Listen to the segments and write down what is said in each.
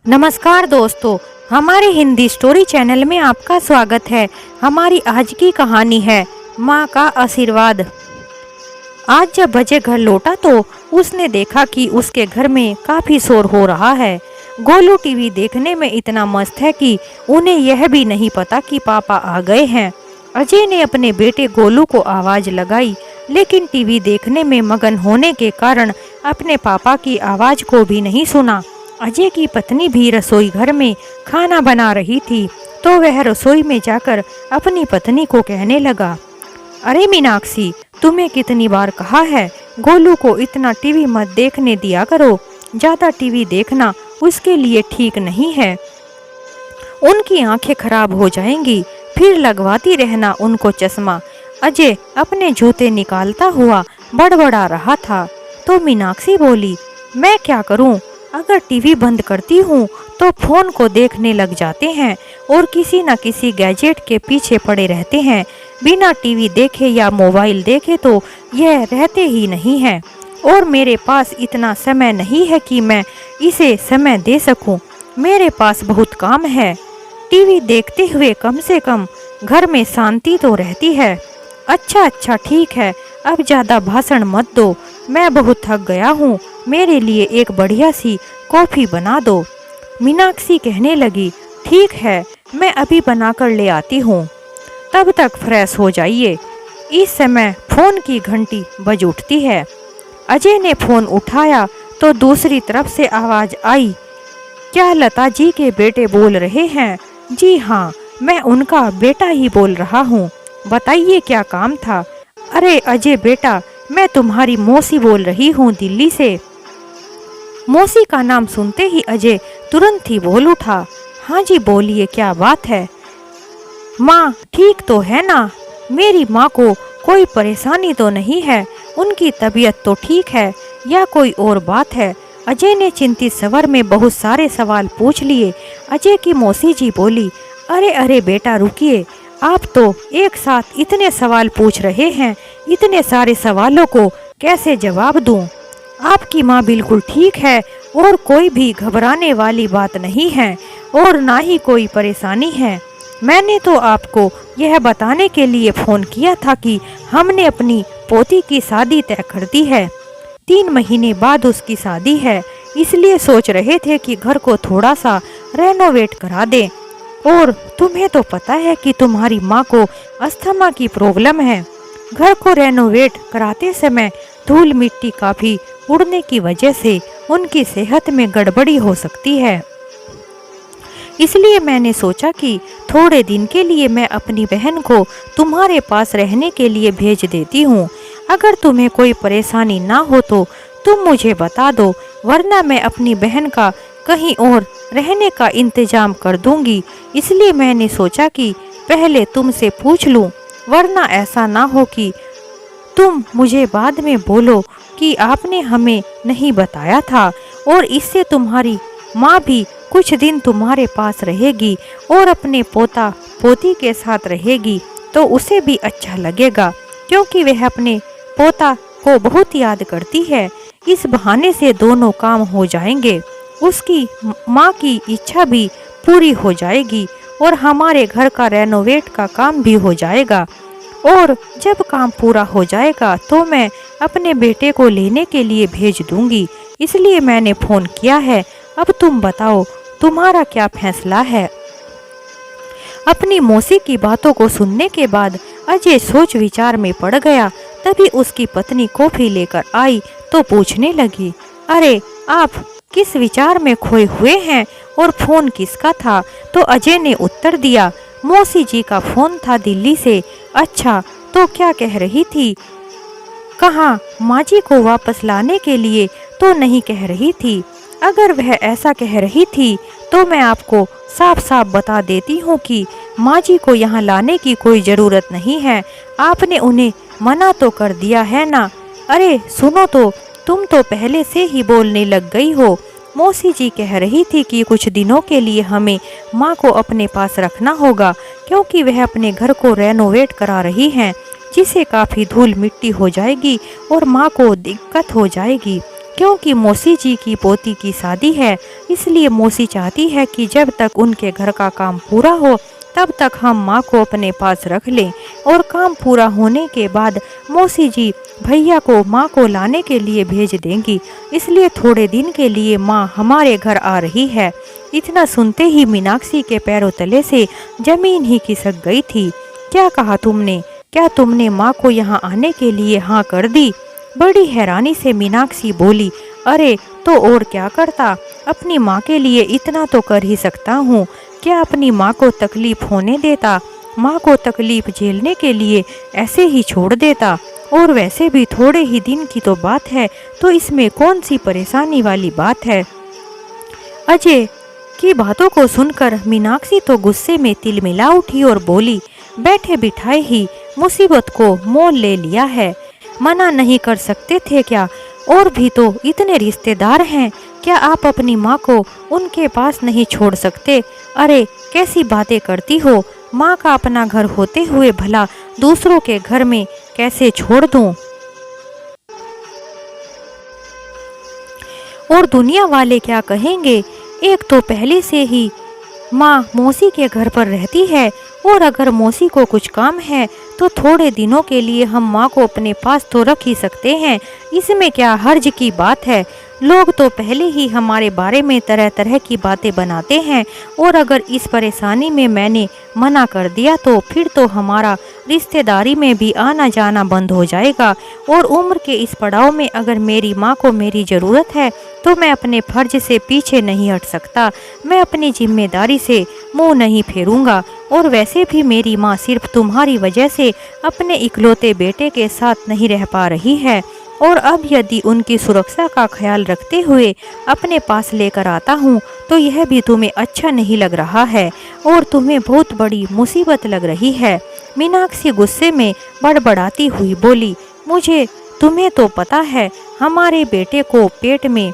नमस्कार दोस्तों, हमारे हिंदी स्टोरी चैनल में आपका स्वागत है। हमारी आज की कहानी है माँ का आशीर्वाद। आज जब अजय घर लौटा तो उसने देखा कि उसके घर में काफी शोर हो रहा है। गोलू टीवी देखने में इतना मस्त है कि उन्हें यह भी नहीं पता कि पापा आ गए हैं। अजय ने अपने बेटे गोलू को आवाज लगाई, लेकिन टीवी देखने में मगन होने के कारण अपने पापा की आवाज को भी नहीं सुना। अजय की पत्नी भी रसोई घर में खाना बना रही थी, तो वह रसोई में जाकर अपनी पत्नी को कहने लगा, अरे मीनाक्षी, तुम्हें कितनी बार कहा है गोलू को इतना टीवी मत देखने दिया करो। ज्यादा टीवी देखना उसके लिए ठीक नहीं है, उनकी आंखें खराब हो जाएंगी। फिर लगवाती रहना उनको चश्मा। अजय अपने जूते निकालता हुआ बड़बड़ा रहा था, तो मीनाक्षी बोली, मैं क्या करूं? अगर टीवी बंद करती हूँ तो फोन को देखने लग जाते हैं और किसी न किसी गैजेट के पीछे पड़े रहते हैं। बिना टीवी देखे या मोबाइल देखे तो यह रहते ही नहीं हैं, और मेरे पास इतना समय नहीं है कि मैं इसे समय दे सकूं। मेरे पास बहुत काम है। टीवी देखते हुए कम से कम घर में शांति तो रहती है। अच्छा ठीक है, अब ज्यादा भाषण मत दो, मैं बहुत थक गया हूँ। मेरे लिए एक बढ़िया सी कॉफी बना दो। मीनाक्षी कहने लगी, ठीक है, मैं अभी बनाकर ले आती हूँ, तब तक फ्रेश हो जाइए। इस समय फोन की घंटी बज उठती है। अजय ने फोन उठाया तो दूसरी तरफ से आवाज आई, क्या लता जी के बेटे बोल रहे हैं? जी हाँ, मैं उनका बेटा ही बोल रहा हूँ। बताइए क्या काम था? अरे अजय बेटा, मैं तुम्हारी मौसी बोल रही हूँ दिल्ली से। मौसी का नाम सुनते ही अजय तुरंत ही बोल उठा, हाँ जी बोलिए, क्या बात है? माँ ठीक तो है ना? मेरी माँ को कोई परेशानी तो नहीं है? उनकी तबीयत तो ठीक है या कोई और बात है? अजय ने चिंतित स्वर में बहुत सारे सवाल पूछ लिए। अजय की मौसी जी बोली, अरे बेटा रुकिए, आप तो एक साथ इतने सवाल पूछ रहे हैं, इतने सारे सवालों को कैसे जवाब दूं? आपकी माँ बिल्कुल ठीक है और कोई भी घबराने वाली बात नहीं है और ना ही कोई परेशानी है। मैंने तो आपको यह बताने के लिए फोन किया था कि हमने अपनी पोती की शादी तय कर दी है। 3 महीने बाद उसकी शादी है, इसलिए सोच रहे थे कि घर को थोड़ा सा रेनोवेट करा दें। और तुम्हें तो पता है कि तुम्हारी माँ को अस्थमा की प्रॉब्लम है। घर को रेनोवेट कराते समय धूल मिट्टी काफी उड़ने की वजह से उनकी सेहत में गड़बड़ी हो सकती है। इसलिए मैंने सोचा कि थोड़े दिन के लिए मैं अपनी बहन को तुम्हारे पास रहने के लिए भेज देती हूँ। अगर तुम्हें कोई परेशानी ना हो तो तुम मुझे बता दो, वरना मैं अपनी बहन का कहीं और रहने का इंतजाम कर दूंगी। इसलिए मैंने सोचा कि पहले तुमसे पूछ लूं, वरना ऐसा ना हो कि तुम मुझे बाद में बोलो कि आपने हमें नहीं बताया था। और इससे तुम्हारी माँ भी कुछ दिन तुम्हारे पास रहेगी और अपने पोता पोती के साथ रहेगी, तो उसे भी अच्छा लगेगा, क्योंकि वह अपने पोता को बहुत याद करती है। इस बहाने से दोनों काम हो जाएंगे, उसकी माँ की इच्छा भी पूरी हो जाएगी और हमारे घर का रेनोवेट का काम भी हो जाएगा। और जब काम पूरा हो जाएगा तो मैं अपने बेटे को लेने के लिए भेज दूंगी। इसलिए मैंने फोन किया है। अब तुम बताओ, तुम्हारा क्या फैसला है? अपनी मौसी की बातों को सुनने के बाद अजय सोच विचार में पड़ गया। तभी उसकी पत्नी कॉफी लेकर आई तो पूछने लगी, अरे आप किस विचार में खोए हुए हैं और फोन किसका था? तो अजय ने उत्तर दिया, मौसी जी का फोन था दिल्ली से। अच्छा, तो क्या कह रही थी? कहाँ माँ जी को वापस लाने के लिए तो नहीं कह रही थी। अगर वह ऐसा कह रही थी तो मैं आपको साफ साफ बता देती हूँ कि माँ जी को यहाँ लाने की कोई ज़रूरत नहीं है। आपने उन्हें मना तो कर दिया है ना? अरे सुनो तो, तुम तो पहले से ही बोलने लग गई हो। मौसी जी कह रही थी कि कुछ दिनों के लिए हमें माँ को अपने पास रखना होगा, क्योंकि वह अपने घर को रेनोवेट करा रही हैं, जिसे काफ़ी धूल मिट्टी हो जाएगी और माँ को दिक्कत हो जाएगी। क्योंकि मौसी जी की पोती की शादी है, इसलिए मौसी चाहती है कि जब तक उनके घर का काम पूरा हो तब तक हम माँ को अपने पास रख लें, और काम पूरा होने के बाद मौसी जी भैया को माँ को लाने के लिए भेज देंगी, इसलिए थोड़े दिन के लिए माँ हमारे घर आ रही है। इतना सुनते ही मीनाक्षी के पैरों तले से जमीन ही खिसक गई थी। क्या कहा तुमने? क्या तुमने माँ को यहाँ आने के लिए हाँ कर दी? बड़ी हैरानी से मीनाक्षी बोली, अरे तो और क्या करता, अपनी माँ के लिए इतना तो कर ही सकता हूँ। क्या अपनी माँ को तकलीफ होने देता? माँ को तकलीफ झेलने के लिए ऐसे ही छोड़ देता? और वैसे भी थोड़े ही दिन की तो बात है, तो इसमें कौन सी परेशानी वाली बात है? अजय की बातों को सुनकर मीनाक्षी तो गुस्से में तिलमिला उठी और बोली, बैठे बिठाए ही मुसीबत को मोल ले लिया है, मना नहीं कर सकते थे क्या? और भी तो इतने रिश्तेदार हैं, क्या आप अपनी माँ को उनके पास नहीं छोड़ सकते? अरे कैसी बातें करती हो, माँ का अपना घर होते हुए भला दूसरों के घर में कैसे छोड़ दूँ? और दुनिया वाले क्या कहेंगे? एक तो पहले से ही माँ मौसी के घर पर रहती है, और अगर मौसी को कुछ काम है तो थोड़े दिनों के लिए हम माँ को अपने पास तो रख ही सकते हैं, इसमें क्या हर्ज की बात है? लोग तो पहले ही हमारे बारे में तरह तरह की बातें बनाते हैं, और अगर इस परेशानी में मैंने मना कर दिया तो फिर तो हमारा रिश्तेदारी में भी आना जाना बंद हो जाएगा। और उम्र के इस पड़ाव में अगर मेरी माँ को मेरी ज़रूरत है तो मैं अपने फर्ज से पीछे नहीं हट सकता, मैं अपनी जिम्मेदारी से मुंह नहीं फेरूंगा। और वैसे भी मेरी माँ सिर्फ तुम्हारी वजह से अपने इकलौते बेटे के साथ नहीं रह पा रही है, और अब यदि उनकी सुरक्षा का ख्याल रखते हुए अपने पास लेकर आता हूँ तो यह भी तुम्हें अच्छा नहीं लग रहा है, और तुम्हें बहुत बड़ी मुसीबत लग रही है। मीनाक्षी गुस्से में बड़बड़ाती हुई बोली, मुझे तुम्हें तो पता है हमारे बेटे को पेट में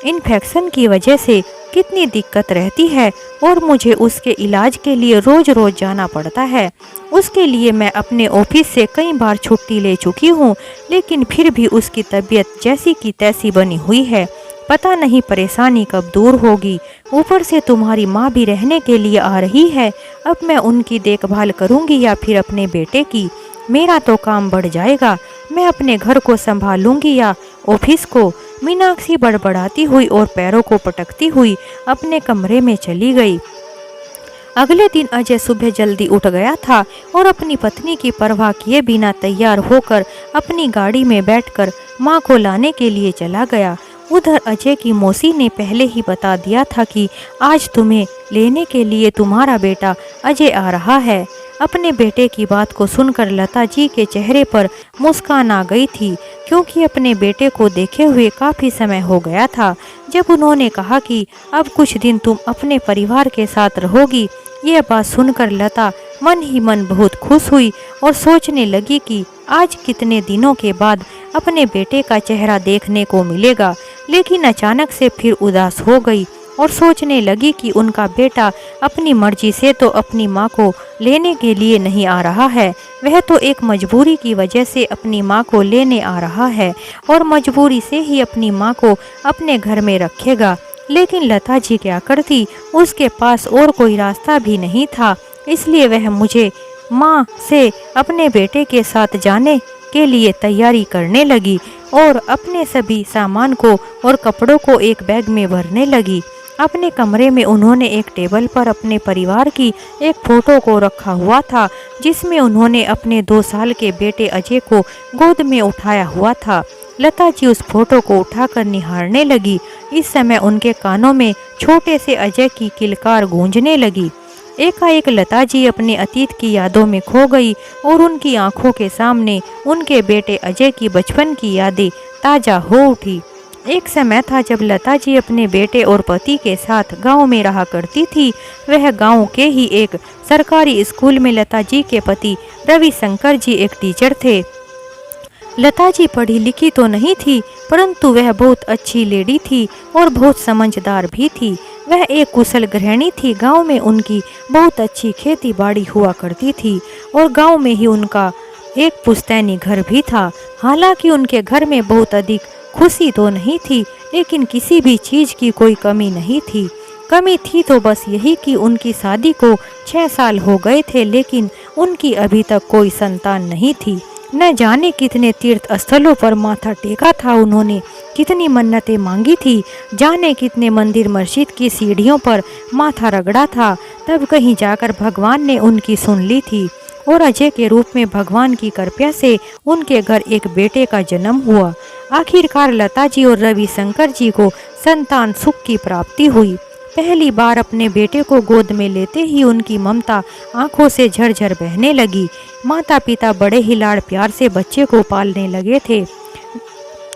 इन्फेक्शन की वजह से कितनी दिक्कत रहती है, और मुझे उसके इलाज के लिए रोज रोज जाना पड़ता है। उसके लिए मैं अपने ऑफिस से कई बार छुट्टी ले चुकी हूँ, लेकिन फिर भी उसकी तबीयत जैसी की तैसी बनी हुई है। पता नहीं परेशानी कब दूर होगी। ऊपर से तुम्हारी माँ भी रहने के लिए आ रही है, अब मैं उनकी देखभाल करूँगी या फिर अपने बेटे की? मेरा तो काम बढ़ जाएगा, मैं अपने घर को संभालूंगी या ऑफिस को? मीनाक्षी बड़बड़ाती हुई और पैरों को पटकती हुई अपने कमरे में चली गई। अगले दिन अजय सुबह जल्दी उठ गया था और अपनी पत्नी की परवाह किए बिना तैयार होकर अपनी गाड़ी में बैठकर माँ को लाने के लिए चला गया। उधर अजय की मौसी ने पहले ही बता दिया था कि आज तुम्हें लेने के लिए तुम्हारा बेटा अजय आ रहा है। अपने बेटे की बात को सुनकर लता जी के चेहरे पर मुस्कान आ गई थी, क्योंकि अपने बेटे को देखे हुए काफ़ी समय हो गया था। जब उन्होंने कहा कि अब कुछ दिन तुम अपने परिवार के साथ रहोगी, यह बात सुनकर लता मन ही मन बहुत खुश हुई और सोचने लगी कि आज कितने दिनों के बाद अपने बेटे का चेहरा देखने को मिलेगा। लेकिन अचानक से फिर उदास हो गई और सोचने लगी कि उनका बेटा अपनी मर्जी से तो अपनी माँ को लेने के लिए नहीं आ रहा है, वह तो एक मजबूरी की वजह से अपनी माँ को लेने आ रहा है और मजबूरी से ही अपनी माँ को अपने घर में रखेगा। लेकिन लता जी क्या करती, उसके पास और कोई रास्ता भी नहीं था, इसलिए वह मुझे माँ से अपने बेटे के साथ जाने के लिए तैयारी करने लगी और अपने सभी सामान को और कपड़ों को एक बैग में भरने लगी। अपने कमरे में उन्होंने एक टेबल पर अपने परिवार की एक फ़ोटो को रखा हुआ था, जिसमें उन्होंने अपने 2 साल के बेटे अजय को गोद में उठाया हुआ था। लता जी उस फोटो को उठाकर निहारने लगी। इस समय उनके कानों में छोटे से अजय की किलकार गूंजने लगी। एकाएक लता जी अपने अतीत की यादों में खो गई और उनकी आंखों के सामने उनके बेटे अजय की बचपन की यादें ताज़ा हो उठी। एक समय था जब लता जी अपने बेटे और पति के साथ गांव में रहा करती थी। वह गांव के ही एक सरकारी स्कूल में लता जी के पति रविशंकर जी एक टीचर थे। लता जी पढ़ी लिखी तो नहीं थी, परंतु वह बहुत अच्छी लेडी थी और बहुत समझदार भी थी। वह एक कुशल गृहिणी थी। गांव में उनकी बहुत अच्छी खेती बाड़ी हुआ करती थी और गांव में ही उनका एक पुश्तैनी घर भी था। हालांकि उनके घर में बहुत अधिक खुशी तो नहीं थी, लेकिन किसी भी चीज़ की कोई कमी नहीं थी। कमी थी तो बस यही कि उनकी शादी को 6 साल हो गए थे, लेकिन उनकी अभी तक कोई संतान नहीं थी। न जाने कितने तीर्थ स्थलों पर माथा टेका था उन्होंने, कितनी मन्नतें मांगी थी, जाने कितने मंदिर मस्जिद की सीढ़ियों पर माथा रगड़ा था, तब कहीं जाकर भगवान ने उनकी सुन ली थी और अजय के रूप में भगवान की कृपा से उनके घर एक बेटे का जन्म हुआ। आखिरकार लता जी और रविशंकर जी को संतान सुख की प्राप्ति हुई। पहली बार अपने बेटे को गोद में लेते ही उनकी ममता आंखों से झरझर बहने लगी। माता पिता बड़े ही लाड़ प्यार से बच्चे को पालने लगे थे।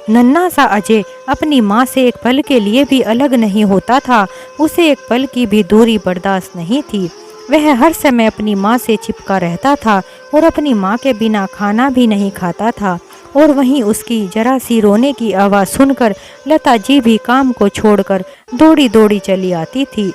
नन्हा सा अजय अपनी माँ से एक पल के लिए भी अलग नहीं होता था। उसे एक पल की भी दूरी बर्दाश्त नहीं थी। वह हर समय अपनी माँ से चिपका रहता था और अपनी माँ के बिना खाना भी नहीं खाता था। और वहीं उसकी जरा सी रोने की आवाज़ सुनकर लता जी भी काम को छोड़कर दौड़ी दौड़ी चली आती थी।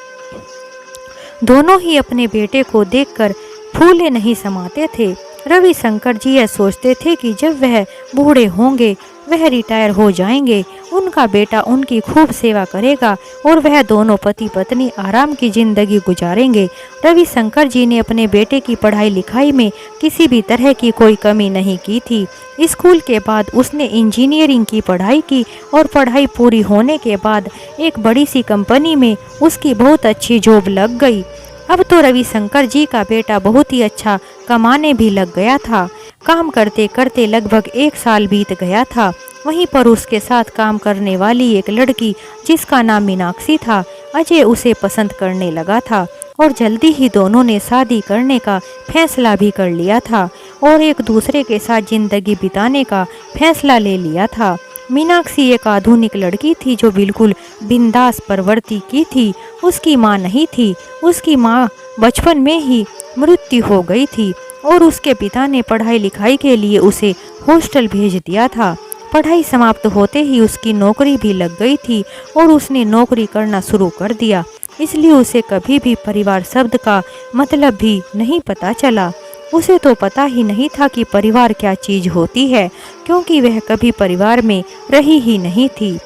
दोनों ही अपने बेटे को देखकर फूले नहीं समाते थे। रविशंकर जी यह सोचते थे कि जब वह बूढ़े होंगे, वह रिटायर हो जाएंगे, उनका बेटा उनकी खूब सेवा करेगा और वह दोनों पति पत्नी आराम की जिंदगी गुजारेंगे। रविशंकर जी ने अपने बेटे की पढ़ाई लिखाई में किसी भी तरह की कोई कमी नहीं की थी। स्कूल के बाद उसने इंजीनियरिंग की पढ़ाई की और पढ़ाई पूरी होने के बाद एक बड़ी सी कंपनी में उसकी बहुत अच्छी जॉब लग गई। अब तो रविशंकर जी का बेटा बहुत ही अच्छा कमाने भी लग गया था। काम करते करते लगभग 1 साल बीत गया था। वहीं पर उसके साथ काम करने वाली एक लड़की जिसका नाम मीनाक्षी था, अजय उसे पसंद करने लगा था और जल्दी ही दोनों ने शादी करने का फैसला भी कर लिया था और एक दूसरे के साथ जिंदगी बिताने का फैसला ले लिया था। मीनाक्षी एक आधुनिक लड़की थी जो बिल्कुल बिंदास प्रवृत्ति की थी। उसकी माँ नहीं थी। उसकी माँ बचपन में ही मृत्यु हो गई थी और उसके पिता ने पढ़ाई लिखाई के लिए उसे हॉस्टल भेज दिया था। पढ़ाई समाप्त होते ही उसकी नौकरी भी लग गई थी और उसने नौकरी करना शुरू कर दिया। इसलिए उसे कभी भी परिवार शब्द का मतलब भी नहीं पता चला। उसे तो पता ही नहीं था कि परिवार क्या चीज़ होती है, क्योंकि वह कभी परिवार में रही ही नहीं थी।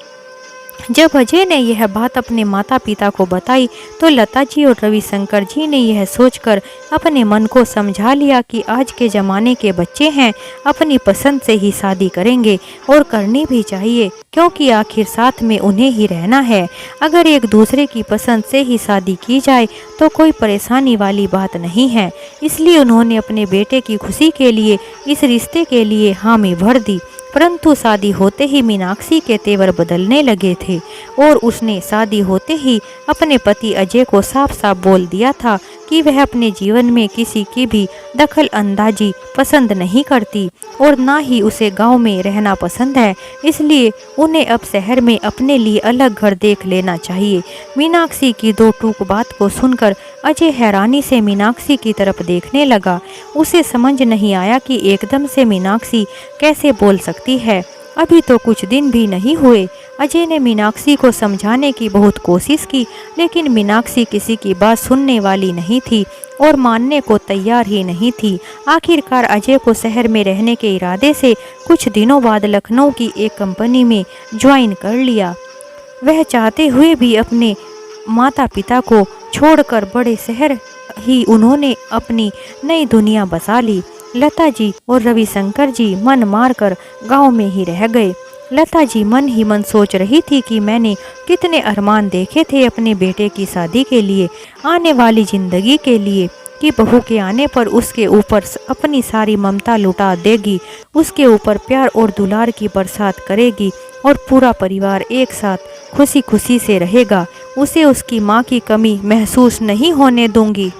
जब अजय ने यह बात अपने माता पिता को बताई तो लता जी और रविशंकर जी ने यह सोचकर अपने मन को समझा लिया कि आज के ज़माने के बच्चे हैं, अपनी पसंद से ही शादी करेंगे और करनी भी चाहिए, क्योंकि आखिर साथ में उन्हें ही रहना है। अगर एक दूसरे की पसंद से ही शादी की जाए तो कोई परेशानी वाली बात नहीं है। इसलिए उन्होंने अपने बेटे की खुशी के लिए इस रिश्ते के लिए हामी भर दी। परंतु शादी होते ही मीनाक्षी के तेवर बदलने लगे थे और उसने शादी होते ही अपने पति अजय को साफ साफ बोल दिया था कि वह अपने जीवन में किसी की भी दखल अंदाजी पसंद नहीं करती और ना ही उसे गांव में रहना पसंद है। इसलिए उन्हें अब शहर में अपने लिए अलग घर देख लेना चाहिए। मीनाक्षी की दो टूक बात को सुनकर अजय हैरानी से मीनाक्षी की तरफ देखने लगा। उसे समझ नहीं आया कि एकदम से मीनाक्षी कैसे बोल सकती है। अभी तो कुछ दिन भी नहीं हुए। अजय ने मीनाक्षी को समझाने की बहुत कोशिश की, लेकिन मीनाक्षी किसी की बात सुनने वाली नहीं थी और मानने को तैयार ही नहीं थी। आखिरकार अजय को शहर में रहने के इरादे से कुछ दिनों बाद लखनऊ की एक कंपनी में ज्वाइन कर लिया। वह चाहते हुए भी अपने माता पिता को छोड़कर बड़े शहर ही उन्होंने अपनी नई दुनिया बसा ली। लता जी और रविशंकर जी मन मारकर गांव में ही रह गए। लता जी मन ही मन सोच रही थी कि मैंने कितने अरमान देखे थे अपने बेटे की शादी के लिए, आने वाली जिंदगी के लिए, कि बहू के आने पर उसके ऊपर अपनी सारी ममता लुटा देगी, उसके ऊपर प्यार और दुलार की बरसात करेगी और पूरा परिवार एक साथ खुशी खुशी से रहेगा। उसे उसकी माँ की कमी महसूस नहीं होने दूंगी,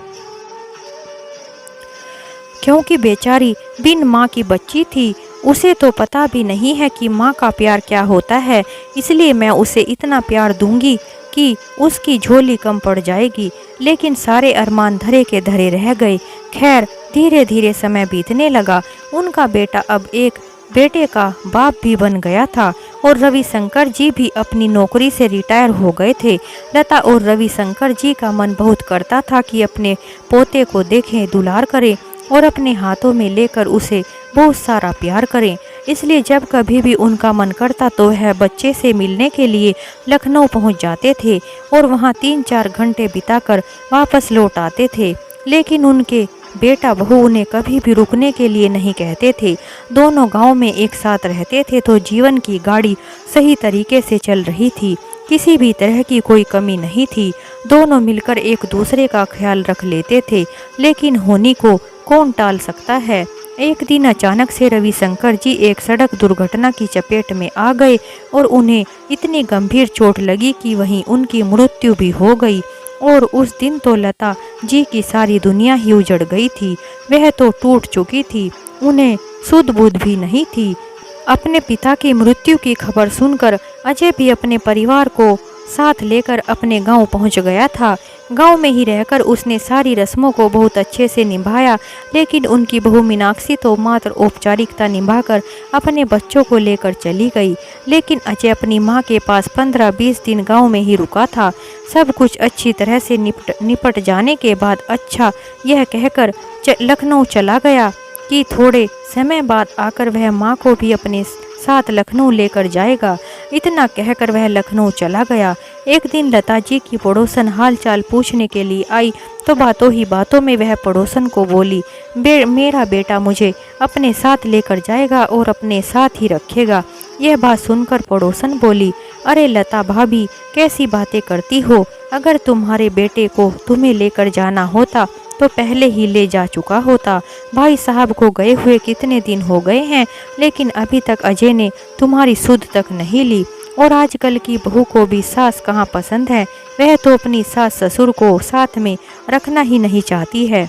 क्योंकि बेचारी बिन माँ की बच्ची थी। उसे तो पता भी नहीं है कि माँ का प्यार क्या होता है। इसलिए मैं उसे इतना प्यार दूंगी कि उसकी झोली कम पड़ जाएगी। लेकिन सारे अरमान धरे के धरे रह गए। खैर, धीरे धीरे समय बीतने लगा। उनका बेटा अब एक बेटे का बाप भी बन गया था और रविशंकर जी भी अपनी नौकरी से रिटायर हो गए थे। लता और रविशंकर जी का मन बहुत करता था कि अपने पोते को देखें, दुलार करें और अपने हाथों में लेकर उसे बहुत सारा प्यार करें। इसलिए जब कभी भी उनका मन करता तो वह बच्चे से मिलने के लिए लखनऊ पहुंच जाते थे और वहां 3-4 घंटे बिताकर वापस लौट आते थे। लेकिन उनके बेटा बहू उन्हें कभी भी रुकने के लिए नहीं कहते थे। दोनों गांव में एक साथ रहते थे तो जीवन की गाड़ी सही तरीके से चल रही थी, किसी भी तरह की कोई कमी नहीं थी। दोनों मिलकर एक दूसरे का ख्याल रख लेते थे, लेकिन होनी को कौन टाल सकता है। एक दिन अचानक से रविशंकर जी एक सड़क दुर्घटना की चपेट में आ गए और उन्हें इतनी गंभीर चोट लगी कि वहीं उनकी मृत्यु भी हो गई। और उस दिन तो लता जी की सारी दुनिया ही उजड़ गई थी। वह तो टूट चुकी थी, उन्हें सुध बुध भी नहीं थी। अपने पिता की मृत्यु की खबर सुनकर अजय भी अपने परिवार को साथ लेकर अपने गांव पहुंच गया था। गांव में ही रहकर उसने सारी रस्मों को बहुत अच्छे से निभाया, लेकिन उनकी बहू मीनाक्षी तो मात्र औपचारिकता निभाकर अपने बच्चों को लेकर चली गई। लेकिन अजय अपनी मां के पास 15-20 दिन गांव में ही रुका था। सब कुछ अच्छी तरह से निपट जाने के बाद अच्छा यह कहकर लखनऊ चला गया कि थोड़े समय बाद आकर वह मां को भी अपने साथ लखनऊ लेकर जाएगा। इतना कहकर वह लखनऊ चला गया। एक दिन लता जी की पड़ोसन हाल चाल पूछने के लिए आई तो बातों ही बातों में वह पड़ोसन को बोली, मेरा बेटा मुझे अपने साथ लेकर जाएगा और अपने साथ ही रखेगा। यह बात सुनकर पड़ोसन बोली, अरे लता भाभी कैसी बातें करती हो, अगर तुम्हारे बेटे को तुम्हें लेकर जाना होता तो पहले ही ले जा चुका होता। भाई साहब को गए हुए कितने दिन हो गए हैं, लेकिन अभी तक अजय ने तुम्हारी सुध तक नहीं ली। और आजकल की बहू को भी सास कहाँ पसंद है, वह तो अपनी सास ससुर को साथ में रखना ही नहीं चाहती है।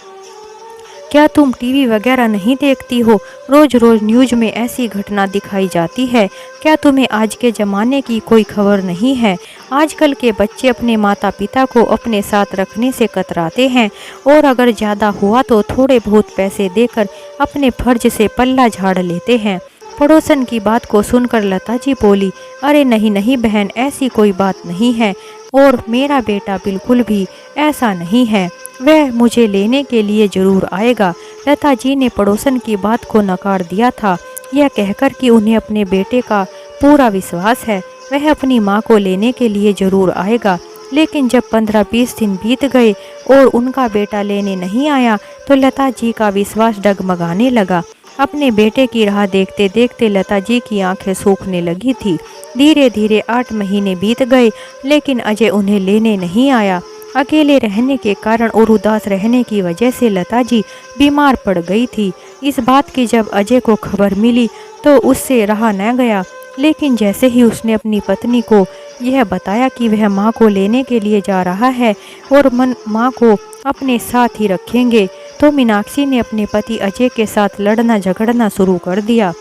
क्या तुम टीवी वगैरह नहीं देखती हो, रोज रोज न्यूज में ऐसी घटना दिखाई जाती है। क्या तुम्हें आज के ज़माने की कोई खबर नहीं है। आजकल के बच्चे अपने माता पिता को अपने साथ रखने से कतराते हैं और अगर ज़्यादा हुआ तो थोड़े बहुत पैसे देकर अपने फर्ज से पल्ला झाड़ लेते हैं। पड़ोसन की बात को सुनकर लता जी बोली, अरे नहीं नहीं बहन, ऐसी कोई बात नहीं है और मेरा बेटा बिल्कुल भी ऐसा नहीं है, वह मुझे लेने के लिए जरूर आएगा। लता जी ने पड़ोसन की बात को नकार दिया था, यह कहकर कि उन्हें अपने बेटे का पूरा विश्वास है, वह अपनी मां को लेने के लिए जरूर आएगा। लेकिन जब 15-20 दिन बीत गए और उनका बेटा लेने नहीं आया तो लता जी का विश्वास डगमगाने लगा। अपने बेटे की राह देखते देखते लता जी की आंखें सूखने लगी थी। धीरे धीरे 8 महीने बीत गए, लेकिन अजय उन्हें लेने नहीं आया। अकेले रहने के कारण और उदास रहने की वजह से लता जी बीमार पड़ गई थी। इस बात की जब अजय को खबर मिली तो उससे रहा न गया। लेकिन जैसे ही उसने अपनी पत्नी को यह बताया कि वह मां को लेने के लिए जा रहा है और मां को अपने साथ ही रखेंगे, तो मीनाक्षी ने अपने पति अजय के साथ लड़ना झगड़ना शुरू कर दिया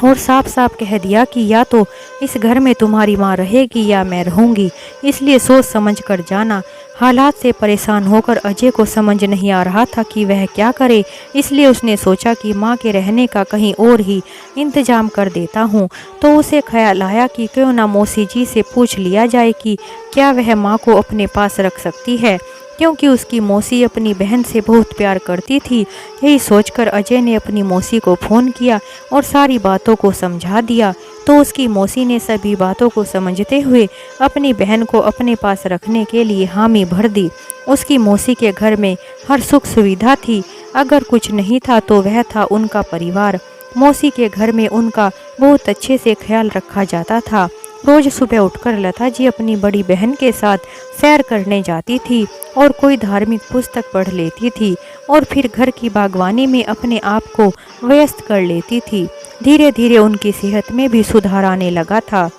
और साफ साफ कह दिया कि या तो इस घर में तुम्हारी माँ रहेगी या मैं रहूंगी, इसलिए सोच समझ कर जाना। हालात से परेशान होकर अजय को समझ नहीं आ रहा था कि वह क्या करे, इसलिए उसने सोचा कि माँ के रहने का कहीं और ही इंतजाम कर देता हूँ। तो उसे ख्याल आया कि क्यों ना मौसी जी से पूछ लिया जाए कि क्या वह माँ को अपने पास रख सकती है, क्योंकि उसकी मौसी अपनी बहन से बहुत प्यार करती थी। यही सोचकर अजय ने अपनी मौसी को फ़ोन किया और सारी बातों को समझा दिया। तो उसकी मौसी ने सभी बातों को समझते हुए अपनी बहन को अपने पास रखने के लिए हामी भर दी। उसकी मौसी के घर में हर सुख सुविधा थी, अगर कुछ नहीं था तो वह था उनका परिवार। मौसी के घर में उनका बहुत अच्छे से ख्याल रखा जाता था। रोज सुबह उठकर लता जी अपनी बड़ी बहन के साथ सैर करने जाती थी और कोई धार्मिक पुस्तक पढ़ लेती थी और फिर घर की बागवानी में अपने आप को व्यस्त कर लेती थी। धीरे धीरे उनकी सेहत में भी सुधार आने लगा था।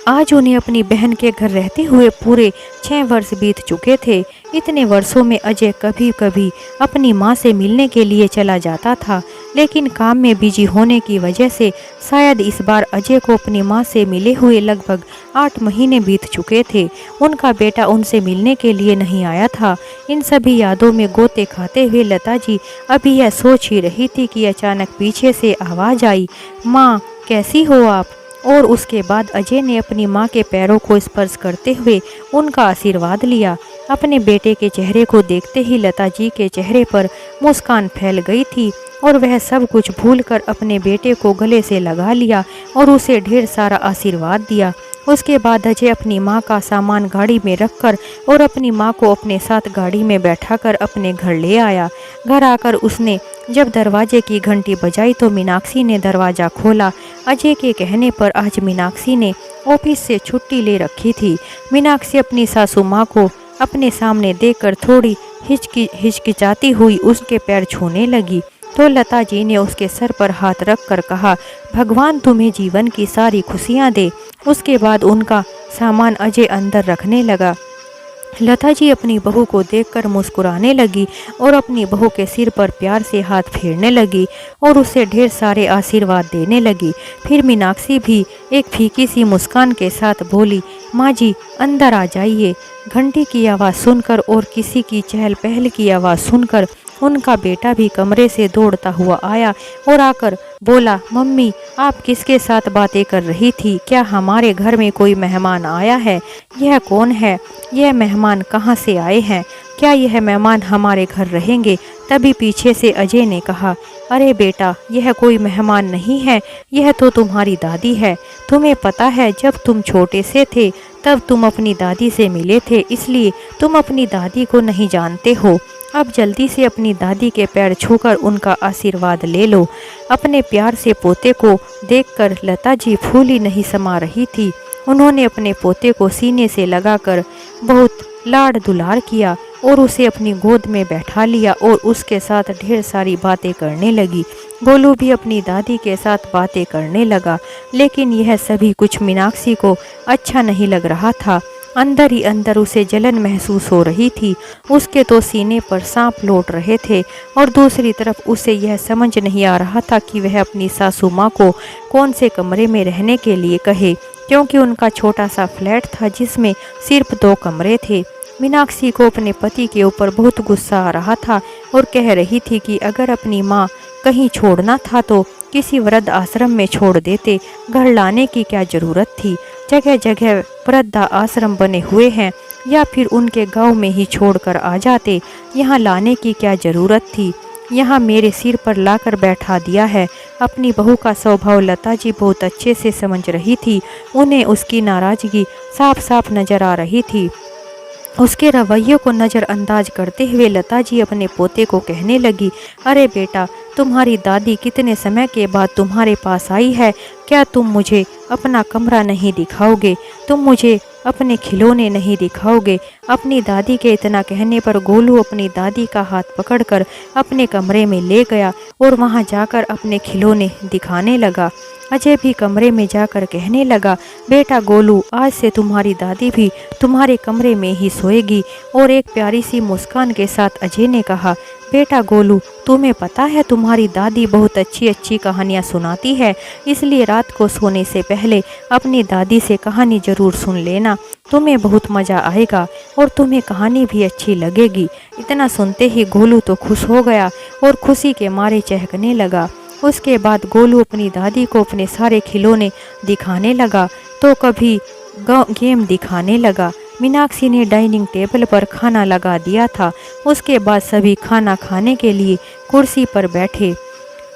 आज उन्हें अपनी बहन के घर रहते हुए पूरे 6 वर्ष बीत चुके थे। इतने वर्षों में अजय कभी कभी अपनी मां से मिलने के लिए चला जाता था, लेकिन काम में बिजी होने की वजह से शायद इस बार अजय को अपनी मां से मिले हुए लगभग 8 महीने बीत चुके थे। उनका बेटा उनसे मिलने के लिए नहीं आया था। इन सभी यादों में गोते खाते हुए लता जी अभी यह सोच ही रही थी कि अचानक पीछे से आवाज़ आई, माँ कैसी हो आप। और उसके बाद अजय ने अपनी मां के पैरों को स्पर्श करते हुए उनका आशीर्वाद लिया। अपने बेटे के चेहरे को देखते ही लता जी के चेहरे पर मुस्कान फैल गई थी और वह सब कुछ भूलकर अपने बेटे को गले से लगा लिया और उसे ढेर सारा आशीर्वाद दिया। उसके बाद अजय अपनी माँ का सामान गाड़ी में रखकर और अपनी माँ को अपने साथ गाड़ी में बैठाकर अपने घर ले आया। घर आकर उसने जब दरवाजे की घंटी बजाई तो मीनाक्षी ने दरवाज़ा खोला। अजय के कहने पर आज मीनाक्षी ने ऑफिस से छुट्टी ले रखी थी। मीनाक्षी अपनी सासू माँ को अपने सामने देखकर थोड़ी हिचकिचाती हुई उसके पैर छूने लगी तो लता जी ने उसके सर पर हाथ रखकर कहा, भगवान तुम्हें जीवन की सारी खुशियाँ दे। उसके बाद उनका सामान अजय अंदर रखने लगा। लता जी अपनी बहू को देखकर मुस्कुराने लगी और अपनी बहू के सिर पर प्यार से हाथ फेरने लगी और उसे ढेर सारे आशीर्वाद देने लगी। फिर मीनाक्षी भी एक फीकी सी मुस्कान के साथ बोली, माँ जी अंदर आ जाइए। घंटी की आवाज़ सुनकर और किसी की चहल पहल की आवाज़ सुनकर उनका बेटा भी कमरे से दौड़ता हुआ आया और आकर बोला, मम्मी आप किसके साथ बातें कर रही थी? क्या हमारे घर में कोई मेहमान आया है? यह कौन है? यह मेहमान कहाँ से आए हैं? क्या यह मेहमान हमारे घर रहेंगे? तभी पीछे से अजय ने कहा, अरे बेटा यह कोई मेहमान नहीं है, यह तो तुम्हारी दादी है। तुम्हें पता है जब तुम छोटे से थे तब तुम अपनी दादी से मिले थे, इसलिए तुम अपनी दादी को नहीं जानते हो। अब जल्दी से अपनी दादी के पैर छूकर उनका आशीर्वाद ले लो। अपने प्यार से पोते को देखकर लता जी फूली नहीं समा रही थी। उन्होंने अपने पोते को सीने से लगाकर बहुत लाड दुलार किया और उसे अपनी गोद में बैठा लिया और उसके साथ ढेर सारी बातें करने लगी। गोलू भी अपनी दादी के साथ बातें करने लगा, लेकिन यह सभी कुछ मीनाक्षी को अच्छा नहीं लग रहा था। अंदर ही अंदर उसे जलन महसूस हो रही थी। उसके तो सीने पर सांप लौट रहे थे और दूसरी तरफ उसे यह समझ नहीं आ रहा था कि वह अपनी सासू माँ को कौन से कमरे में रहने के लिए कहे, क्योंकि उनका छोटा सा फ्लैट था जिसमें सिर्फ 2 कमरे थे। मीनाक्षी को अपने पति के ऊपर बहुत गुस्सा आ रहा था और कह रही थी कि अगर अपनी माँ कहीं छोड़ना था तो किसी वृद्ध आश्रम में छोड़ देते, घर लाने की क्या ज़रूरत थी? जगह जगह वृद्ध आश्रम बने हुए हैं, या फिर उनके गांव में ही छोड़कर आ जाते। यहाँ लाने की क्या ज़रूरत थी? यहाँ मेरे सिर पर लाकर बैठा दिया है। अपनी बहू का स्वभाव लता जी बहुत अच्छे से समझ रही थी। उन्हें उसकी नाराज़गी साफ साफ नज़र आ रही थी। उसके रवैये को नज़रअंदाज करते हुए लता जी अपने पोते को कहने लगी, अरे बेटा तुम्हारी दादी कितने समय के बाद तुम्हारे पास आई है, क्या तुम मुझे अपना कमरा नहीं दिखाओगे? तुम मुझे अपने खिलौने नहीं दिखाओगे? अपनी दादी के इतना कहने पर गोलू अपनी दादी का हाथ पकड़कर अपने कमरे में ले गया और वहां जाकर अपने खिलौने दिखाने लगा। अजय भी कमरे में जाकर कहने लगा, बेटा गोलू आज से तुम्हारी दादी भी तुम्हारे कमरे में ही सोएगी। और एक प्यारी सी मुस्कान के साथ अजय ने कहा, बेटा गोलू तुम्हें पता है तुम्हारी दादी बहुत अच्छी अच्छी कहानियाँ सुनाती है, इसलिए रात को सोने से पहले अपनी दादी से कहानी ज़रूर सुन लेना, तुम्हें बहुत मज़ा आएगा और तुम्हें कहानी भी अच्छी लगेगी। इतना सुनते ही गोलू तो खुश हो गया और खुशी के मारे चहकने लगा। उसके बाद गोलू अपनी दादी को अपने सारे खिलौने दिखाने लगा तो कभी गेम दिखाने लगा। मीनाक्षी ने डाइनिंग टेबल पर खाना लगा दिया था। उसके बाद सभी खाना खाने के लिए कुर्सी पर बैठे।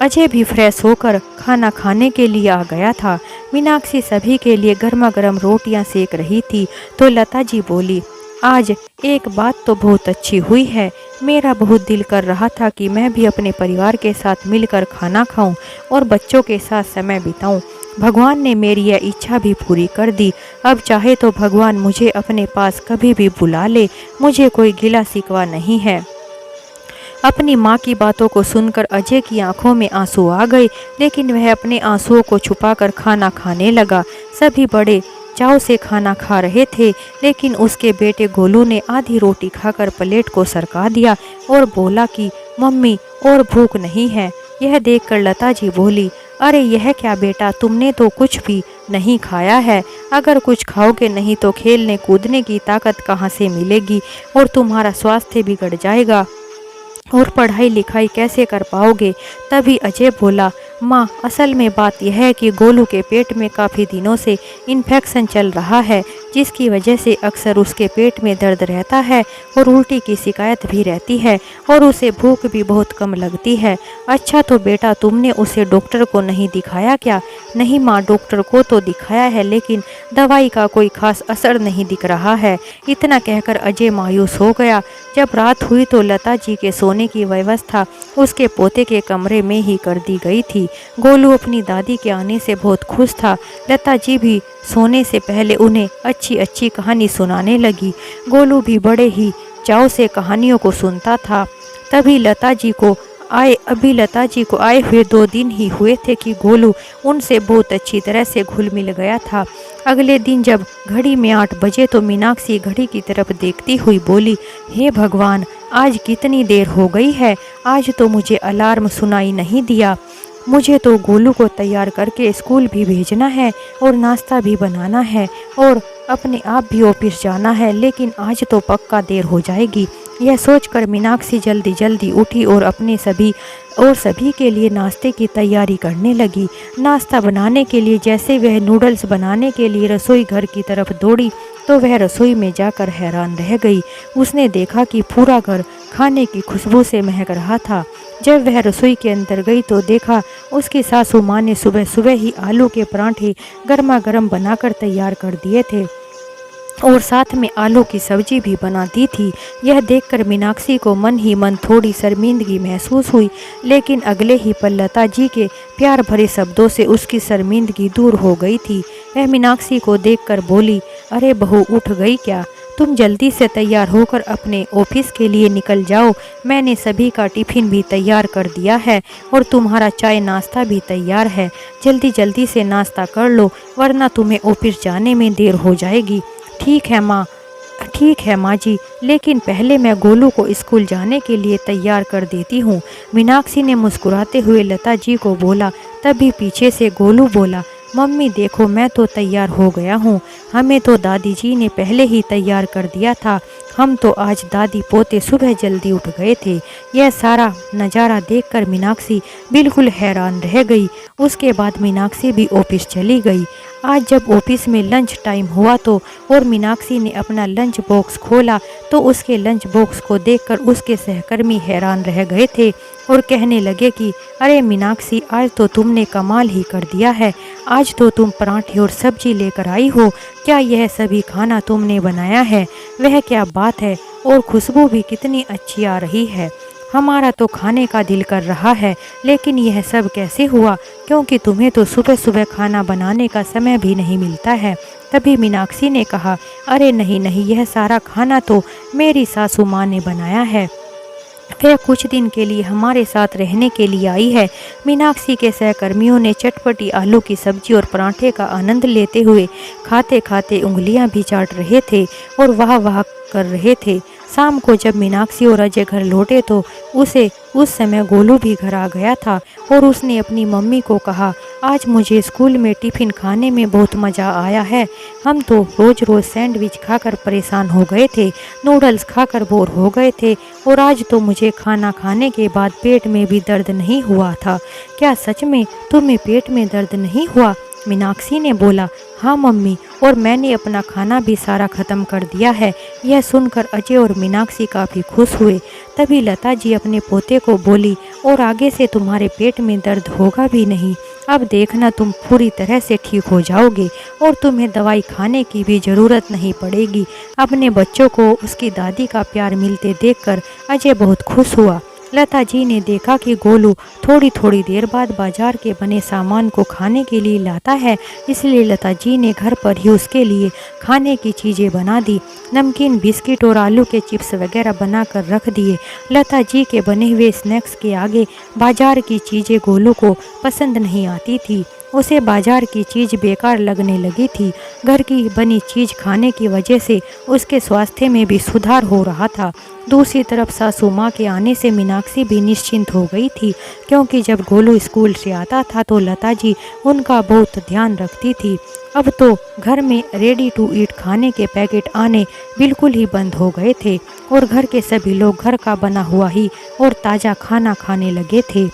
अजय भी फ्रेश होकर खाना खाने के लिए आ गया था। मीनाक्षी सभी के लिए गर्मा गर्म रोटियां सेक रही थी तो लता जी बोली, आज एक बात तो बहुत अच्छी हुई है। मेरा बहुत दिल कर रहा था कि मैं भी अपने परिवार के साथ मिलकर खाना खाऊं और बच्चों के साथ समय बिताऊं। भगवान ने मेरी यह इच्छा भी पूरी कर दी। अब चाहे तो भगवान मुझे अपने पास कभी भी बुला ले, मुझे कोई गिला शिकवा नहीं है। अपनी माँ की बातों को सुनकर अजय की आंखों में आंसू आ गए, लेकिन वह अपने आंसुओं को छुपाकर खाना खाने लगा। सभी बड़े चाव से खाना खा रहे थे, लेकिन उसके बेटे गोलू ने आधी रोटी खाकर प्लेट को सरका दिया और बोला कि मम्मी और भूख नहीं है। यह देखकर लता जी बोली, अरे यह क्या बेटा, तुमने तो कुछ भी नहीं खाया है। अगर कुछ खाओगे नहीं तो खेलने कूदने की ताकत कहाँ से मिलेगी और तुम्हारा स्वास्थ्य बिगड़ जाएगा और पढ़ाई लिखाई कैसे कर पाओगे। तभी अजय बोला, माँ असल में बात यह है कि गोलू के पेट में काफ़ी दिनों से इन्फेक्शन चल रहा है, जिसकी वजह से अक्सर उसके पेट में दर्द रहता है और उल्टी की शिकायत भी रहती है और उसे भूख भी बहुत कम लगती है। अच्छा तो बेटा तुमने उसे डॉक्टर को नहीं दिखाया क्या? नहीं माँ, डॉक्टर को तो दिखाया है लेकिन दवाई का कोई खास असर नहीं दिख रहा है। इतना कहकर अजय मायूस हो गया। जब रात हुई तो लता जी के सोने की व्यवस्था उसके पोते के कमरे में ही कर दी गई थी। गोलू अपनी दादी के आने से बहुत खुश था। लता जी भी सोने से पहले उन्हें अच्छी अच्छी कहानी सुनाने लगी। गोलू भी बड़े ही चाव से कहानियों को सुनता था। अभी लता जी को आए हुए 2 दिन ही हुए थे कि गोलू उनसे बहुत अच्छी तरह से घुल मिल गया था। अगले दिन जब घड़ी में 8 बजे तो मीनाक्षी घड़ी की तरफ देखती हुई बोली, हे भगवान, आज कितनी देर हो गई है। आज तो मुझे अलार्म सुनाई नहीं दिया। मुझे तो गोलू को तैयार करके स्कूल भी भेजना है और नाश्ता भी बनाना है और अपने आप भी ऑफिस जाना है, लेकिन आज तो पक्का देर हो जाएगी। यह सोचकर मीनाक्षी जल्दी जल्दी उठी और सभी के लिए नाश्ते की तैयारी करने लगी। नाश्ता बनाने के लिए जैसे वह नूडल्स बनाने के लिए रसोई घर की तरफ दौड़ी तो वह रसोई में जाकर हैरान रह गई। उसने देखा कि पूरा घर खाने की खुशबू से महक रहा था। जब वह रसोई के अंदर गई तो देखा उसकी सासू माँ ने सुबह सुबह ही आलू के पराठे गर्मा गर्म बनाकर तैयार कर दिए थे और साथ में आलू की सब्जी भी बना दी थी। यह देखकर मीनाक्षी को मन ही मन थोड़ी शर्मिंदगी महसूस हुई, लेकिन अगले ही पल लता जी के प्यार भरे शब्दों से उसकी शर्मिंदगी दूर हो गई थी। वह मीनाक्षी को देखकर बोली, अरे बहू, उठ गई क्या? तुम जल्दी से तैयार होकर अपने ऑफिस के लिए निकल जाओ। मैंने सभी का टिफिन भी तैयार कर दिया है और तुम्हारा चाय नाश्ता भी तैयार है। जल्दी जल्दी से नाश्ता कर लो वरना तुम्हें ऑफिस जाने में देर हो जाएगी। ठीक है माँ जी, लेकिन पहले मैं गोलू को स्कूल जाने के लिए तैयार कर देती हूँ। मीनाक्षी ने मुस्कुराते हुए लता जी को बोला। तभी पीछे से गोलू बोला, मम्मी देखो, मैं तो तैयार हो गया हूँ। हमें तो दादी जी ने पहले ही तैयार कर दिया था। हम तो आज दादी पोते सुबह जल्दी उठ गए थे। यह सारा नज़ारा देखकर मीनाक्षी बिल्कुल हैरान रह गई। उसके बाद मीनाक्षी भी ऑफिस चली गई। आज जब ऑफिस में लंच टाइम हुआ तो और मीनाक्षी ने अपना लंच बॉक्स खोला तो उसके लंच बॉक्स को देखकर उसके सहकर्मी हैरान रह गए थे और कहने लगे कि अरे मीनाक्षी, आज तो तुमने कमाल ही कर दिया है। आज तो तुम पराठे और सब्जी लेकर आई हो। क्या यह सभी खाना तुमने बनाया है? वह क्या बात है, और खुशबू भी कितनी अच्छी आ रही है। हमारा तो खाने का दिल कर रहा है, लेकिन यह सब कैसे हुआ? क्योंकि तुम्हें तो सुबह सुबह खाना बनाने का समय भी नहीं मिलता है। तभी मीनाक्षी ने कहा, अरे नहीं नहीं, यह सारा खाना तो मेरी सासू माँ ने बनाया है। वह कुछ दिन के लिए हमारे साथ रहने के लिए आई है। मीनाक्षी के सहकर्मियों ने चटपटी आलू की सब्जी और पराठे का आनंद लेते हुए खाते खाते उंगलियां भी चाट रहे थे और वाह वाह कर रहे थे। शाम को जब मीनाक्षी और अजय घर लौटे तो उस समय गोलू भी घर आ गया था और उसने अपनी मम्मी को कहा, आज मुझे स्कूल में टिफ़िन खाने में बहुत मज़ा आया है। हम तो रोज़ रोज़ सैंडविच खाकर परेशान हो गए थे, नूडल्स खाकर बोर हो गए थे और आज तो मुझे खाना खाने के बाद पेट में भी दर्द नहीं हुआ था। क्या सच में तुम्हें पेट में दर्द नहीं हुआ? मीनाक्षी ने बोला, हाँ मम्मी, और मैंने अपना खाना भी सारा ख़त्म कर दिया है। यह सुनकर अजय और मीनाक्षी काफ़ी खुश हुए। तभी लता जी अपने पोते को बोली, और आगे से तुम्हारे पेट में दर्द होगा भी नहीं। अब देखना, तुम पूरी तरह से ठीक हो जाओगे और तुम्हें दवाई खाने की भी ज़रूरत नहीं पड़ेगी। अपने बच्चों को उसकी दादी का प्यार मिलते देखकर अजय बहुत खुश हुआ। लता जी ने देखा कि गोलू थोड़ी थोड़ी देर बाद बाजार के बने सामान को खाने के लिए लाता है, इसलिए लता जी ने घर पर ही उसके लिए खाने की चीज़ें बना दी। नमकीन, बिस्किट और आलू के चिप्स वगैरह बनाकर रख दिए। लता जी के बने हुए स्नैक्स के आगे बाजार की चीज़ें गोलू को पसंद नहीं आती थी। उसे बाजार की चीज़ बेकार लगने लगी थी। घर की बनी चीज़ खाने की वजह से उसके स्वास्थ्य में भी सुधार हो रहा था। दूसरी तरफ सासू माँ के आने से मीनाक्षी भी निश्चिंत हो गई थी, क्योंकि जब गोलू स्कूल से आता था तो लता जी उनका बहुत ध्यान रखती थी। अब तो घर में रेडी टू ईट खाने के पैकेट आने बिल्कुल ही बंद हो गए थे और घर के सभी लोग घर का बना हुआ ही और ताज़ा खाना खाने लगे थे।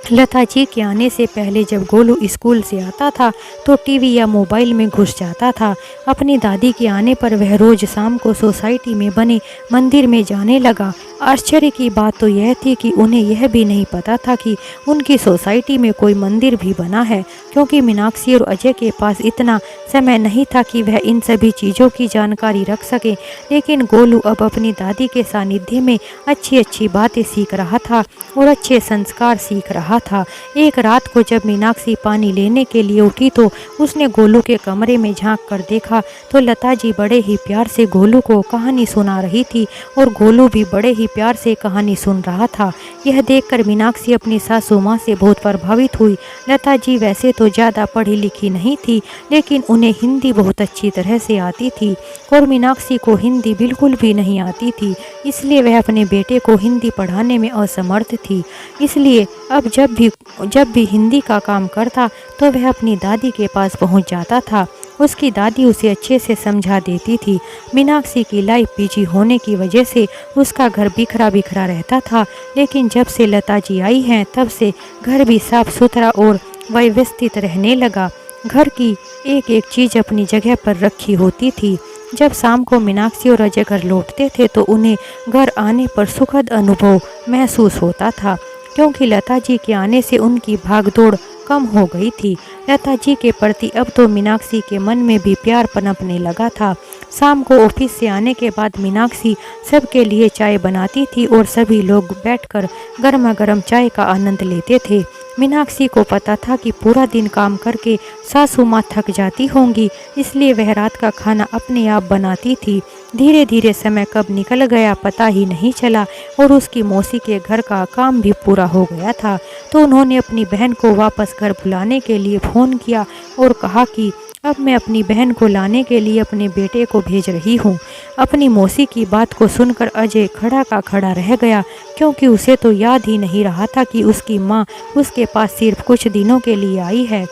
लता जी के आने से पहले जब गोलू स्कूल से आता था तो टीवी या मोबाइल में घुस जाता था। अपनी दादी के आने पर वह रोज शाम को सोसाइटी में बने मंदिर में जाने लगा। आश्चर्य की बात तो यह थी कि उन्हें यह भी नहीं पता था कि उनकी सोसाइटी में कोई मंदिर भी बना है, क्योंकि मीनाक्षी और अजय के पास इतना समय नहीं था कि वह इन सभी चीज़ों की जानकारी रख सके। लेकिन गोलू अब अपनी दादी के सानिध्य में अच्छी अच्छी बातें सीख रहा था और अच्छे संस्कार सीख रहा था। एक रात को जब मीनाक्षी पानी लेने के लिए उठी तो उसने गोलू के कमरे में झांक कर देखा तो लता जी बड़े ही प्यार से गोलू को कहानी सुना रही थी और गोलू भी बड़े ही प्यार से कहानी सुन रहा था। यह देखकर मीनाक्षी अपनी सासू माँ से बहुत प्रभावित हुई। लता जी वैसे तो ज़्यादा पढ़ी लिखी नहीं थी, लेकिन उन्हें हिंदी बहुत अच्छी तरह से आती थी और मीनाक्षी को हिंदी बिल्कुल भी नहीं आती थी, इसलिए वह अपने बेटे को हिंदी पढ़ाने में असमर्थ थी। इसलिए अब जब भी हिंदी का काम करता तो वह अपनी दादी के पास पहुंच जाता था। उसकी दादी उसे अच्छे से समझा देती थी। मीनाक्षी की लाइफ बिजी होने की वजह से उसका घर बिखरा बिखरा रहता था, लेकिन जब से लता जी आई हैं तब से घर भी साफ सुथरा और व्यवस्थित रहने लगा। घर की एक एक चीज़ अपनी जगह पर रखी होती थी। जब शाम को मीनाक्षी और अजय घर लौटते थे तो उन्हें घर आने पर सुखद अनुभव महसूस होता था, क्योंकि लता जी के आने से उनकी भागदौड़ कम हो गई थी। लता जी के प्रति अब तो मीनाक्षी के मन में भी प्यार पनपने लगा था। शाम को ऑफिस से आने के बाद मीनाक्षी सबके लिए चाय बनाती थी और सभी लोग बैठकर गर्मा गर्म चाय का आनंद लेते थे। मीनाक्षी को पता था कि पूरा दिन काम करके सासू माँ थक जाती होंगी, इसलिए वह रात का खाना अपने आप बनाती थी। धीरे धीरे समय कब निकल गया पता ही नहीं चला और उसकी मौसी के घर का काम भी पूरा हो गया था। तो उन्होंने अपनी बहन को वापस घर बुलाने के लिए फ़ोन किया और कहा कि अब मैं अपनी बहन को लाने के लिए अपने बेटे को भेज रही हूँ। अपनी मौसी की बात को सुनकर अजय खड़ा का खड़ा रह गया, क्योंकि उसे तो याद ही नहीं रहा था कि उसकी माँ उसके पास सिर्फ कुछ दिनों के लिए आई है।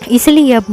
इसलिए अब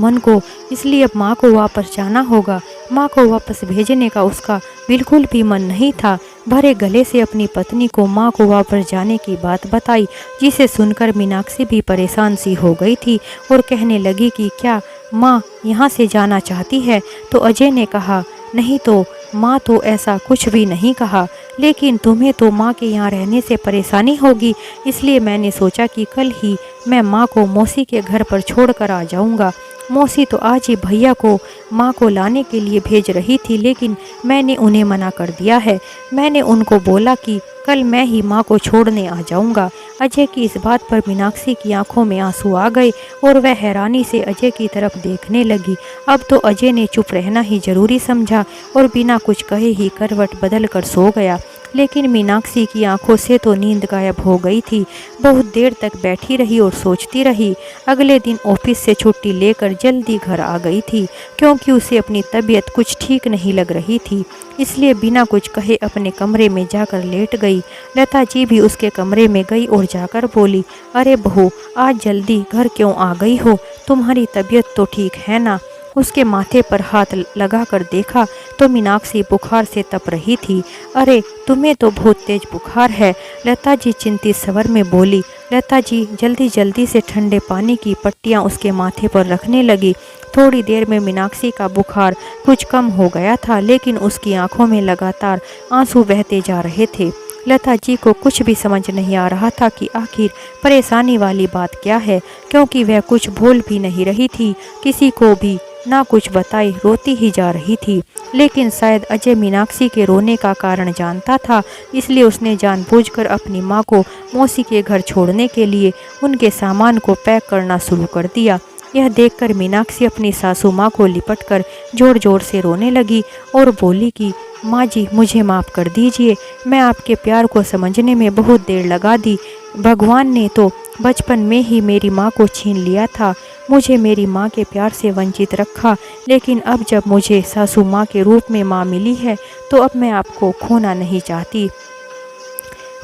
माँ को वापस जाना होगा। माँ को वापस भेजने का उसका बिल्कुल भी मन नहीं था। भरे गले से अपनी पत्नी को माँ को वापस जाने की बात बताई, जिसे सुनकर मीनाक्षी भी परेशान सी हो गई थी और कहने लगी कि क्या माँ यहाँ से जाना चाहती है? तो अजय ने कहा, नहीं तो माँ तो ऐसा कुछ भी नहीं कहा, लेकिन तुम्हें तो माँ के यहाँ रहने से परेशानी होगी, इसलिए मैंने सोचा कि कल ही मैं माँ को मौसी के घर पर छोड़कर आ जाऊँगा। मौसी तो आज ही भैया को माँ को लाने के लिए भेज रही थी, लेकिन मैंने उन्हें मना कर दिया है। मैंने उनको बोला कि कल मैं ही माँ को छोड़ने आ जाऊँगा। अजय की इस बात पर मीनाक्षी की आंखों में आंसू आ गए और वह हैरानी से अजय की तरफ देखने लगी। अब तो अजय ने चुप रहना ही जरूरी समझा और बिना कुछ कहे ही करवट बदल कर सो गया। लेकिन मीनाक्षी की आंखों से तो नींद गायब हो गई थी। बहुत देर तक बैठी रही और सोचती रही। अगले दिन ऑफिस से छुट्टी लेकर जल्दी घर आ गई थी, क्योंकि उसे अपनी तबीयत कुछ ठीक नहीं लग रही थी। इसलिए बिना कुछ कहे अपने कमरे में जाकर लेट गई। लता जी भी उसके कमरे में गई और जाकर बोली, अरे बहू, आज जल्दी घर क्यों आ गई हो? तुम्हारी तबीयत तो ठीक है ना? उसके माथे पर हाथ लगाकर देखा तो मीनाक्षी बुखार से तप रही थी। अरे तुम्हें तो बहुत तेज बुखार है, लता जी चिंतित स्वर में बोली। लता जी जल्दी जल्दी से ठंडे पानी की पट्टियां उसके माथे पर रखने लगी। थोड़ी देर में मीनाक्षी का बुखार कुछ कम हो गया था, लेकिन उसकी आंखों में लगातार आंसू बहते जा रहे थे। लता जी को कुछ भी समझ नहीं आ रहा था कि आखिर परेशानी वाली बात क्या है, क्योंकि वह कुछ बोल भी नहीं रही थी, किसी को भी ना कुछ बताए रोती ही जा रही थी। लेकिन शायद अजय मीनाक्षी के रोने का कारण जानता था, इसलिए उसने जानबूझकर अपनी माँ को मौसी के घर छोड़ने के लिए उनके सामान को पैक करना शुरू कर दिया। यह देखकर मीनाक्षी अपनी सासू माँ को लिपटकर जोर जोर से रोने लगी और बोली कि माँ जी, मुझे माफ़ कर दीजिए, मैं आपके प्यार को समझने में बहुत देर लगा दी। भगवान ने तो बचपन में ही मेरी माँ को छीन लिया था, मुझे मेरी माँ के प्यार से वंचित रखा, लेकिन अब जब मुझे सासू माँ के रूप में माँ मिली है तो अब मैं आपको खोना नहीं चाहती।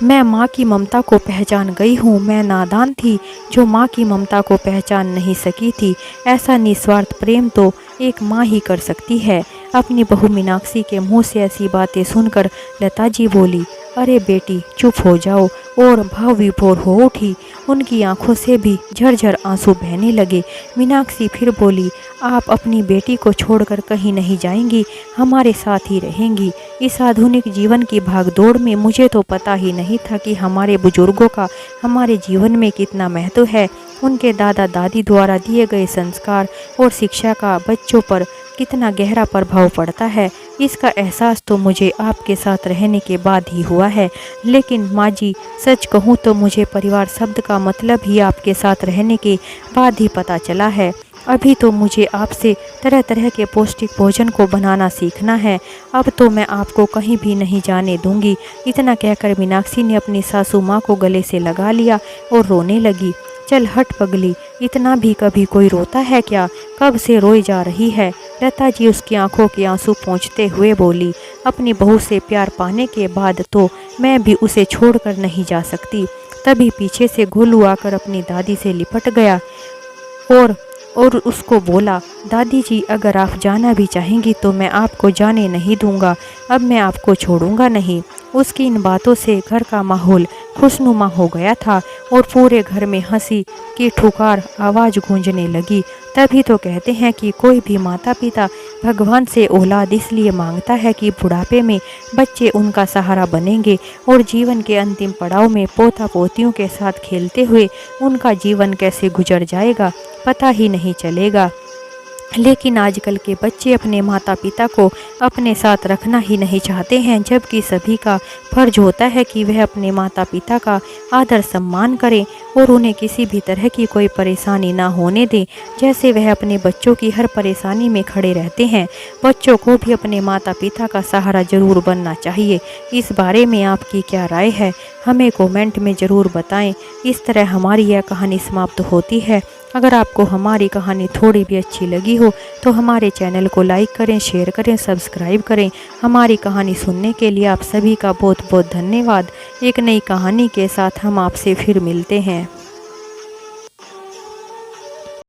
मैं माँ की ममता को पहचान गई हूँ। मैं नादान थी जो माँ की ममता को पहचान नहीं सकी थी। ऐसा निस्वार्थ प्रेम तो एक माँ ही कर सकती है। अपनी बहू मीनाक्षी के मुंह से ऐसी बातें सुनकर लता जी बोली, अरे बेटी चुप हो जाओ, और भाव विभोर हो उठी। उनकी आंखों से भी झरझर आंसू बहने लगे। मीनाक्षी फिर बोली, आप अपनी बेटी को छोड़कर कहीं नहीं जाएंगी, हमारे साथ ही रहेंगी। इस आधुनिक जीवन की भागदौड़ में मुझे तो पता ही नहीं था कि हमारे बुजुर्गों का हमारे जीवन में कितना महत्व है। उनके दादा दादी द्वारा दिए गए संस्कार और शिक्षा का बच्चों पर कितना गहरा प्रभाव पड़ता है, इसका एहसास तो मुझे आपके साथ रहने के बाद ही हुआ है। लेकिन माँ जी, सच कहूँ तो मुझे परिवार शब्द का मतलब ही आपके साथ रहने के बाद ही पता चला है। अभी तो मुझे आपसे तरह तरह के पौष्टिक भोजन को बनाना सीखना है। अब तो मैं आपको कहीं भी नहीं जाने दूंगी। इतना कहकर मीनाक्षी ने अपनी सासू माँ को गले से लगा लिया और रोने लगी। चल हट पगली, इतना भी कभी कोई रोता है क्या? कब से रोई जा रही है? लता जी उसकी आंखों के आंसू पोंछते हुए बोली, अपनी बहू से प्यार पाने के बाद तो मैं भी उसे छोड़कर नहीं जा सकती। तभी पीछे से गोलू आकर अपनी दादी से लिपट गया और उसको बोला, दादी जी अगर आप जाना भी चाहेंगी तो मैं आपको जाने नहीं दूंगा, अब मैं आपको छोड़ूंगा नहीं। उसकी इन बातों से घर का माहौल खुशनुमा हो गया था और पूरे घर में हंसी की ठुकार आवाज़ गूंजने लगी। तभी तो कहते हैं कि कोई भी माता पिता भगवान से औलाद इसलिए मांगता है कि बुढ़ापे में बच्चे उनका सहारा बनेंगे और जीवन के अंतिम पड़ाव में पोता पोतियों के साथ खेलते हुए उनका जीवन कैसे गुजर जाएगा पता ही नहीं चलेगा। लेकिन आजकल के बच्चे अपने माता पिता को अपने साथ रखना ही नहीं चाहते हैं, जबकि सभी का फर्ज होता है कि वह अपने माता पिता का आदर सम्मान करें और उन्हें किसी भी तरह की कोई परेशानी ना होने दें, जैसे वह अपने बच्चों की हर परेशानी में खड़े रहते हैं। बच्चों को भी अपने माता पिता का सहारा जरूर बनना चाहिए। इस बारे में आपकी क्या राय है, हमें कमेंट में ज़रूर बताएं। इस तरह हमारी यह कहानी समाप्त होती है। अगर आपको हमारी कहानी थोड़ी भी अच्छी लगी हो तो हमारे चैनल को लाइक करें, शेयर करें, सब्सक्राइब करें। हमारी कहानी सुनने के लिए आप सभी का बहुत बहुत धन्यवाद। एक नई कहानी के साथ हम आपसे फिर मिलते हैं।